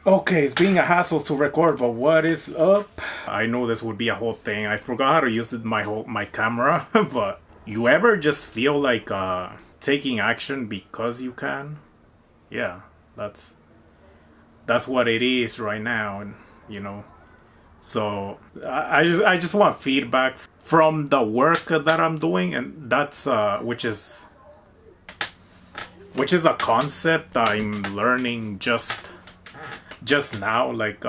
Okay, it's being a hassle to record, but what is up? I know this would be a whole thing. I forgot how to use my camera, but you ever just feel like taking action because you can? Yeah, that's what it is right now, and you know. So I just want feedback from the work that I'm doing, and that's which is a concept I'm learning just now. Like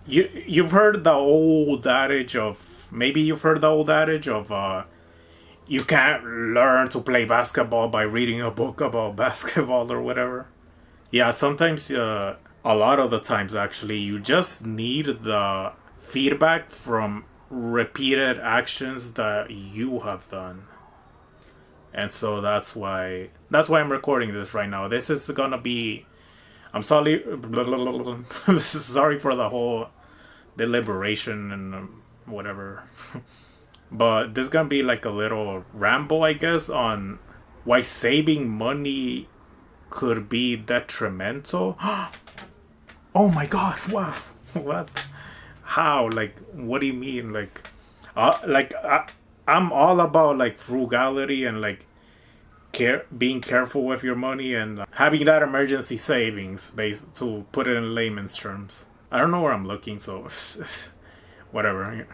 you've heard the old adage of maybe you've heard the old adage of you can't learn to play basketball by reading a book about basketball or whatever. Yeah, sometimes a lot of the times actually you just need the feedback from repeated actions that you have done. And so that's why I'm recording this right now. This is gonna be I'm sorry sorry for the whole deliberation and whatever. But this is gonna be like a little ramble, I guess, on why saving money could be detrimental. Oh my god! Wow, what? How? Like, what do you mean? I'm all about like frugality and like being careful with your money and having that emergency savings, based to put it in layman's terms. I don't know where I'm looking, so whatever.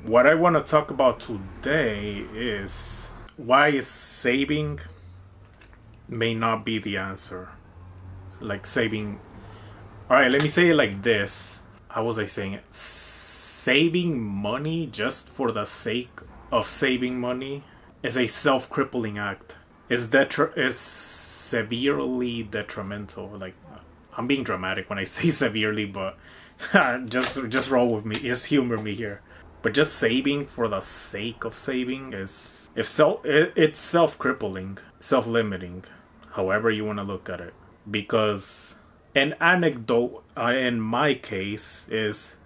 What I want to talk about today is why is saving may not be the answer. Like saving. All right, let me say it like this. How was I saying it? Saving money just for the sake of saving money is a self-crippling act. Is severely detrimental. Like, I'm being dramatic when I say severely, but just roll with me. Just humor me here. But just saving for the sake of saving it's self-crippling, self-limiting, however you want to look at it. Because an anecdote in my case is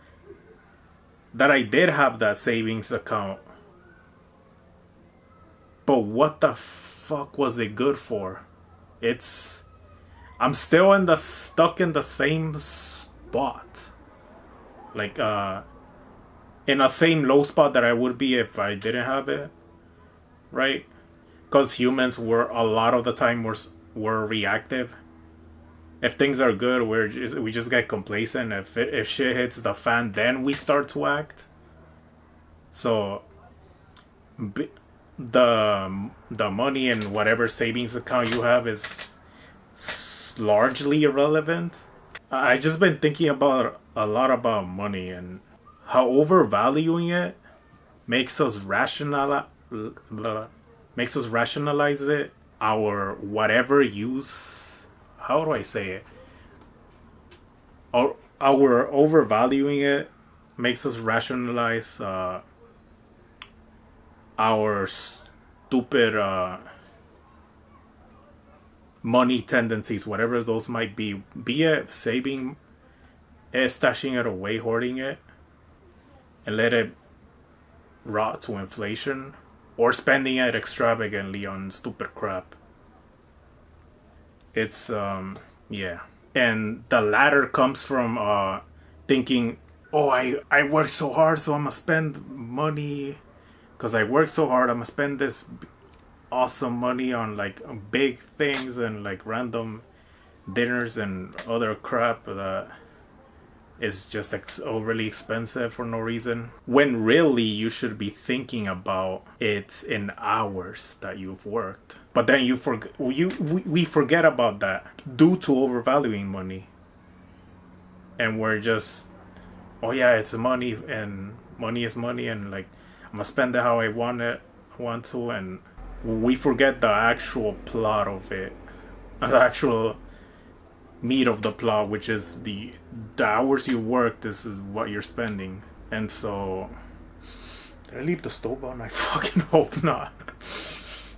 that I did have that savings account, but what the fuck was it good for? I'm still stuck in the same spot, like in the same low spot that I would be if I didn't have it, right? Because humans were a lot of the time were reactive. If things are good, we just get complacent. If shit hits the fan, then we start to act. So the money in whatever savings account you have is largely irrelevant. I just been thinking about a lot about money and how overvaluing it makes us rationalize it, our whatever use. How do I say it? Our overvaluing it makes us rationalize our stupid money tendencies, whatever those might be it saving it, stashing it away, hoarding it, and let it rot to inflation, or spending it extravagantly on stupid crap. It's yeah. And the latter comes from thinking, oh, I work so hard, so I'm gonna spend money because I work so hard. I'm gonna spend this awesome money on like big things and like random dinners and other crap that is just overly expensive for no reason. When really you should be thinking about it in hours that you've worked. But then we forget about that due to overvaluing money. And we're just, oh yeah, it's money and money is money and like I'm gonna spend it how I want to, and we forget the actual plot of it, the actual meat of the plot, which is the hours you work. This is what you're spending. And so, did I leave the stove on? I fucking hope not.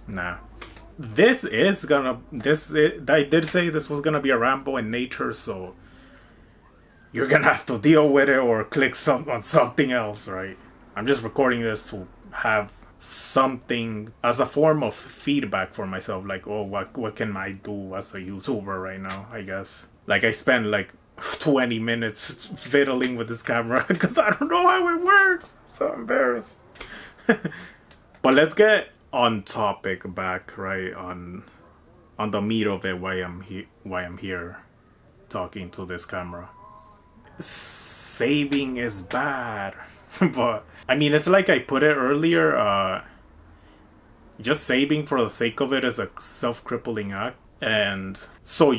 Nah. I did say this was gonna be a ramble in nature, so you're gonna have to deal with it or click on something else, right? I'm just recording this to have something as a form of feedback for myself, like, oh, what can I do as a YouTuber right now, I guess. Like I spent like 20 minutes fiddling with this camera because I don't know how it works. So embarrassed. But let's get on topic back, right? On the meat of it, why I'm here talking to this camera. Saving is bad. But I mean, it's like I put it earlier, just saving for the sake of it is a self-crippling act. And so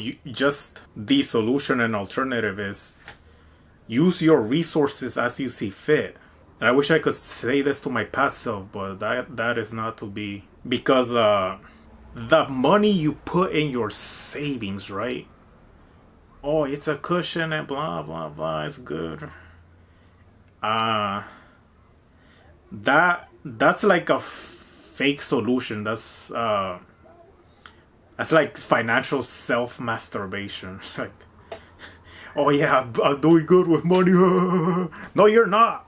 the solution and alternative is use your resources as you see fit. And I wish I could say this to my past self, but that is not to be. Because the money you put in your savings, right? Oh, it's a cushion and blah, blah, blah, it's good. That's like a fake solution. That's like financial self-masturbation. Like, oh yeah, I'm doing good with money. No, you're not.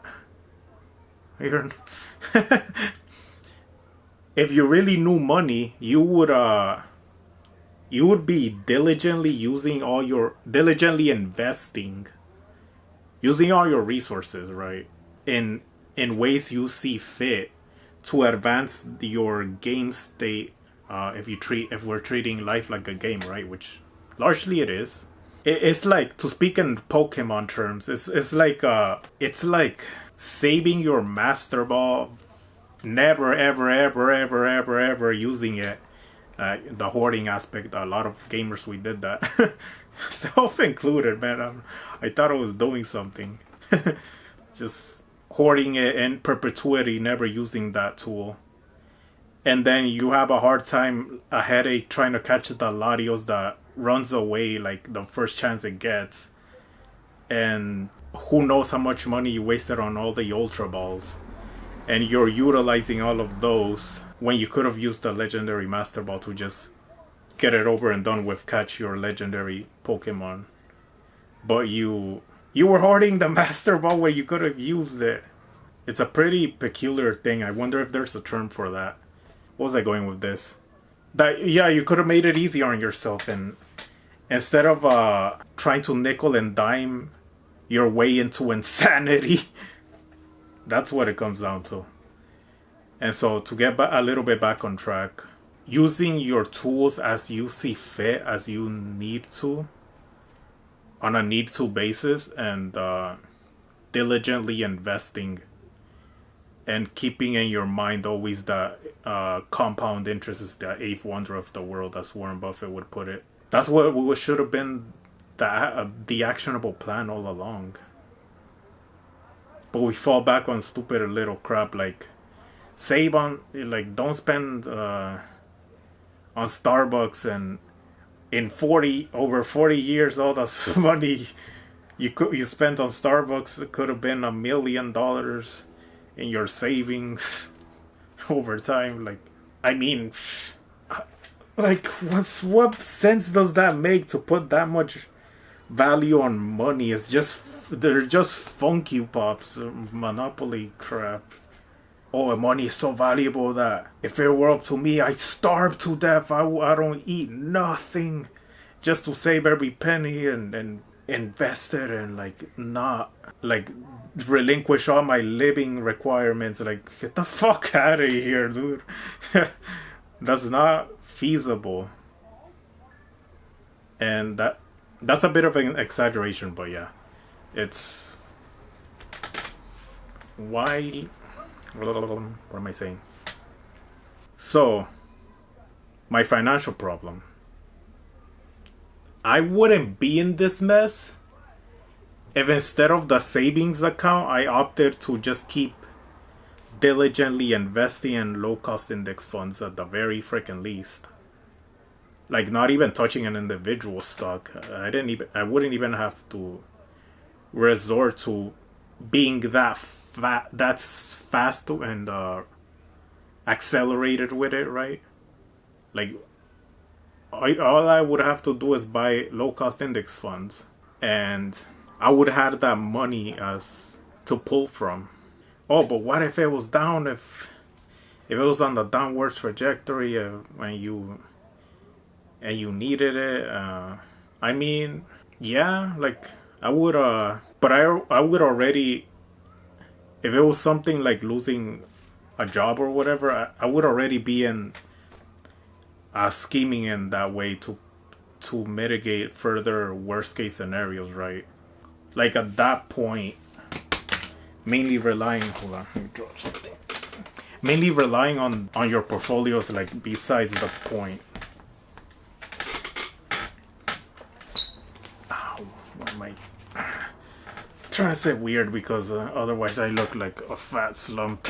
You're if you really knew money, you would be diligently investing, using all your resources, right, in ways you see fit to advance your game state. If we're treating life like a game, right, which largely it is. It's like, to speak in Pokemon terms, it's like saving your Master Ball, never ever ever ever ever ever using it. The hoarding aspect, a lot of gamers, we did that. Self-included, man. I thought I was doing something. Just hoarding it in perpetuity, never using that tool. And then you have a hard time, a headache, trying to catch the Latios that runs away like the first chance it gets. And who knows how much money you wasted on all the Ultra Balls. And you're utilizing all of those when you could have used the legendary Master Ball to just get it over and done with, catch your legendary Pokemon. But you were hoarding the Master Ball where you could have used it. It's a pretty peculiar thing. I wonder if there's a term for that. What was I going with this? That, yeah, you could have made it easier on yourself, and instead of trying to nickel and dime your way into insanity. That's what it comes down to. And so, to get a little bit back on track, using your tools as you see fit, as you need to, on a need-to basis, and diligently investing, and keeping in your mind always that compound interest is the eighth wonder of the world, as Warren Buffett would put it. That's what should have been the actionable plan all along. But we fall back on stupid little crap like save on, like, don't spend on Starbucks, and in over 40 years all that money you spent on Starbucks could have been $1 million in your savings over time. Like, I mean, like, what sense does that make to put that much value on money? It's just, they're just funky pops, Monopoly crap. Oh, money is so valuable that if it were up to me, I'd starve to death. I don't eat nothing just to save every penny and invest it, and like not like relinquish all my living requirements. Like, get the fuck out of here, dude. That's not feasible. And that's a bit of an exaggeration, but yeah, it's why. What am I saying? So, my financial problem. I wouldn't be in this mess if instead of the savings account, I opted to just keep diligently investing in low-cost index funds at the very freaking least. Like, not even touching an individual stock. I wouldn't even have to resort to being that's fast and accelerated with it, right? Like, all I would have to do is buy low-cost index funds, and I would have that money as to pull from. Oh, but what if it was down? If it was on the downward trajectory when you needed it? I mean, Yeah, like I would but I would already, if it was something like losing a job or whatever, I would already be in scheming in that way to mitigate further worst case scenarios, right? Like at that point, mainly relying, hold on, let me drop something, mainly relying on your portfolios, like besides the point. Ow, what am I trying to say? Weird, because otherwise I look like a fat slumped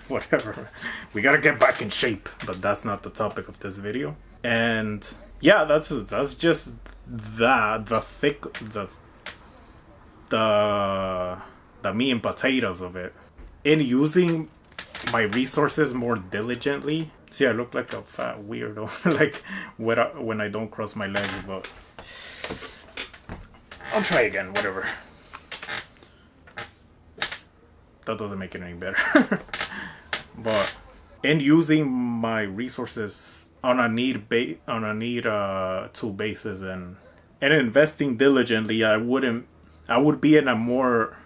whatever. We gotta get back in shape, but that's not the topic of this video. And yeah, that's just that the meat and potatoes of it. In using my resources more diligently. See, I look like a fat weirdo, like when I don't cross my legs, but I'll try again, whatever. That doesn't make it any better. But in using my resources on a need to basis and investing diligently, I would be in a more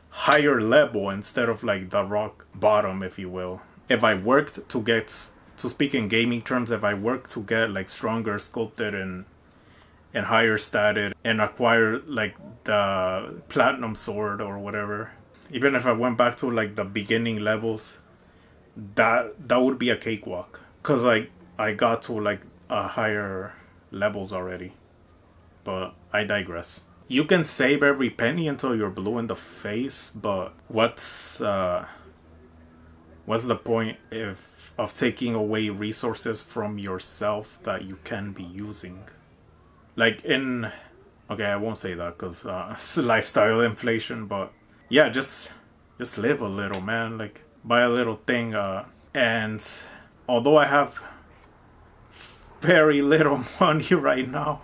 higher level instead of like the rock bottom, if you will. If I worked to get, to speak in gaming terms, if I worked to get like stronger sculpted and higher statted and acquire like the platinum sword or whatever, even if I went back to like the beginning levels, that would be a cakewalk, because I got to like higher levels already. But I digress. You can save every penny until you're blue in the face, but what's the point of taking away resources from yourself that you can be using? Like okay, I won't say that because it's lifestyle inflation, but yeah, just live a little, man. Like buy a little thing, and although I have very little money right now,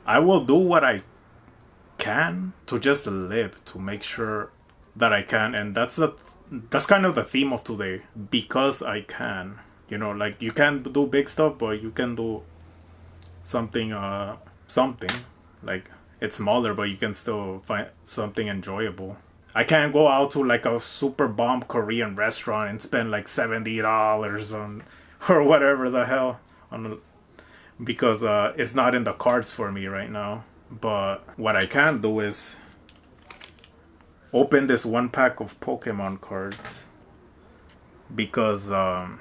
I will do what I can to just live, to make sure that I can. And that's kind of the theme of today, because I can. You know, like you can't do big stuff, but you can do something like it's smaller, but you can still find something enjoyable. I can't go out to like a super bomb Korean restaurant and spend like $70 on or whatever the hell on, because it's not in the cards for me right now. But what I can do is open this one pack of Pokemon cards, because I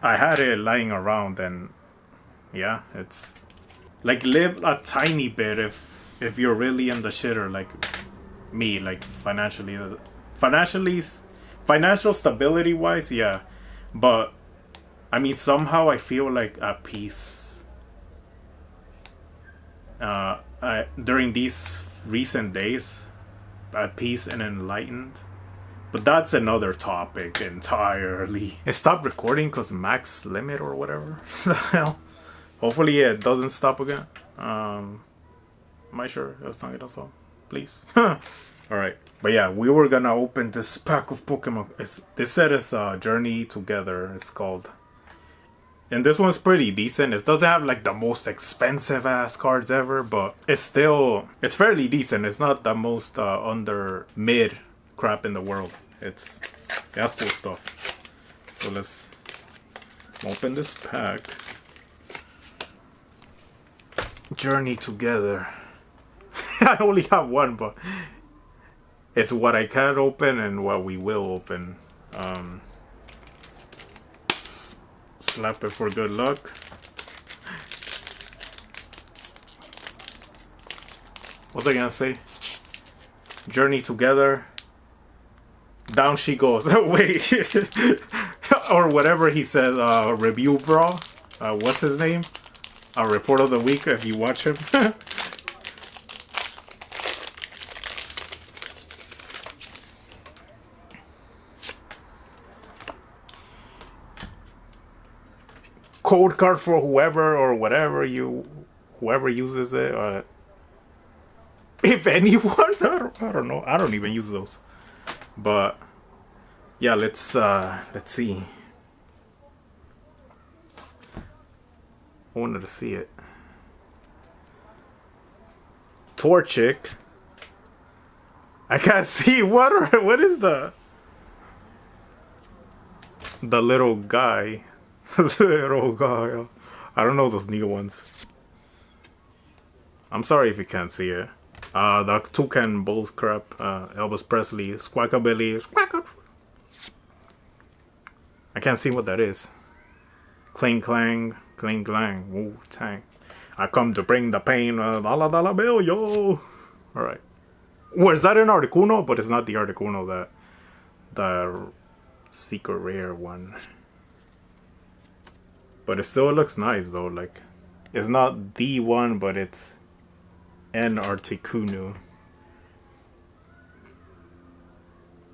had it lying around, and yeah, it's like live a tiny bit if you're really in the shitter like me, like financial stability wise, yeah. But I mean, somehow I feel like at peace during these recent days, at peace and enlightened. But that's another topic entirely. I stopped recording because max limit or whatever the hell. Hopefully it doesn't stop again. Am I sure it's not gonna stop? Please. Alright. But yeah, we were gonna open this pack of Pokemon. This set is Journey Together, it's called. And this one's pretty decent. It doesn't have like the most expensive ass cards ever, but it's fairly decent. It's not the most under mid crap in the world. It's cool stuff. So let's open this pack. Journey Together. I only have one, but it's what I can open and what we will open. Slap it for good luck. What's I gonna say? Journey Together. Down she goes. Wait. Or whatever he said. Review bro. What's his name? Report of the week if you watch him. Code card for whoever or whatever whoever uses it. If anyone, I don't know. I don't even use those. But yeah, let's see. I wanted to see it. tour chick. I can't see what is the little guy. Little guy. I don't know those new ones. I'm sorry if you can't see it. The toucan bull crap, Elvis Presley, Squawkabilly, Squawk. I can't see what that is. Cling clang, cling clang, Wu Tang. I come to bring the pain, dollar bill, yo. Alright. Well, is that an Articuno? But it's not the Articuno, the secret rare one. But it still looks nice though, like, it's not the one, but it's an Articuno.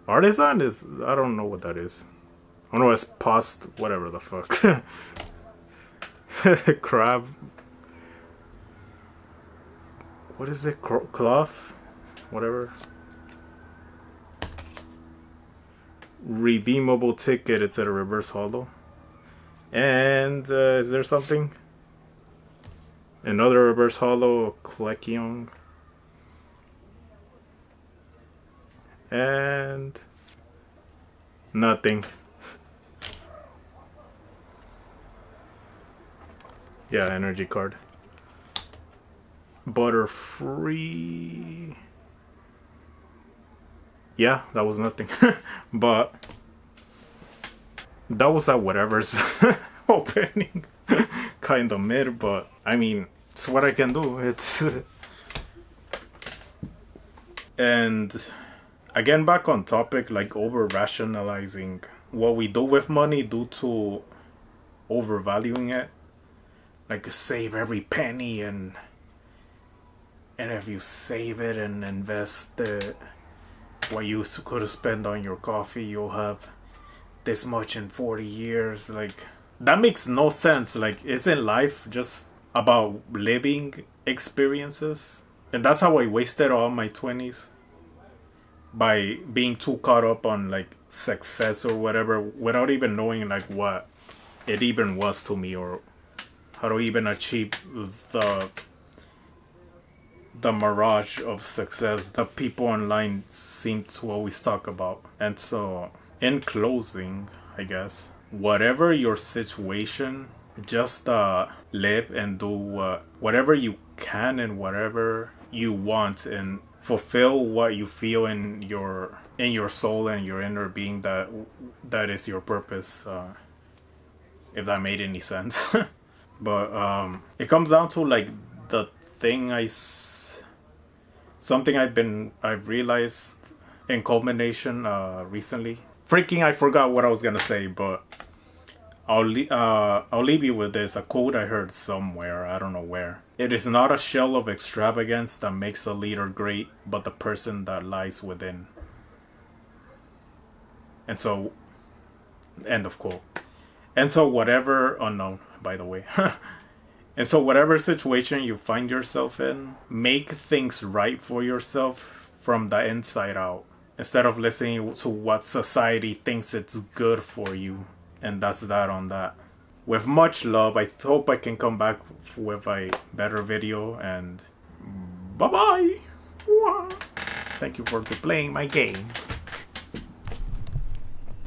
Artisan is, I don't know what that is. I don't know, it's past, whatever the fuck. Crab. What is it? Cloth? Whatever. Redeemable ticket, it's at a reverse hollow. And is there something? Another reverse hollow, Klekion. And nothing. Yeah, energy card. Butterfree. Yeah, that was nothing. But that was at whatever's opening. Kind of mid, but I mean, it's what I can do. It's and again, back on topic, like over rationalizing what we do with money due to overvaluing it. Like, save every penny, and if you save it and invest it, what you could have spent on your coffee, you'll have this much in 40 years. Like, that makes no sense. Like, isn't life just about living experiences? And that's how I wasted all my 20s, by being too caught up on like success or whatever, without even knowing like what it even was to me, or how to even achieve the mirage of success that people online seem to always talk about. And so, in closing, I guess, whatever your situation, just live and do whatever you can and whatever you want, and fulfill what you feel in your soul and your inner being, that is your purpose, if that made any sense. But it comes down to like the thing something I've realized in culmination recently. Freaking, I forgot what I was gonna say, but I'll leave you with this, a quote I heard somewhere, I don't know where. It is not a shell of extravagance that makes a leader great, but the person that lies within. And so, end of quote. And so whatever, unknown, by the way. And so whatever situation you find yourself in, make things right for yourself from the inside out, instead of listening to what society thinks it's good for you. And that's that on that. With much love, I hope I can come back with a better video, and bye-bye. Thank you for playing my game.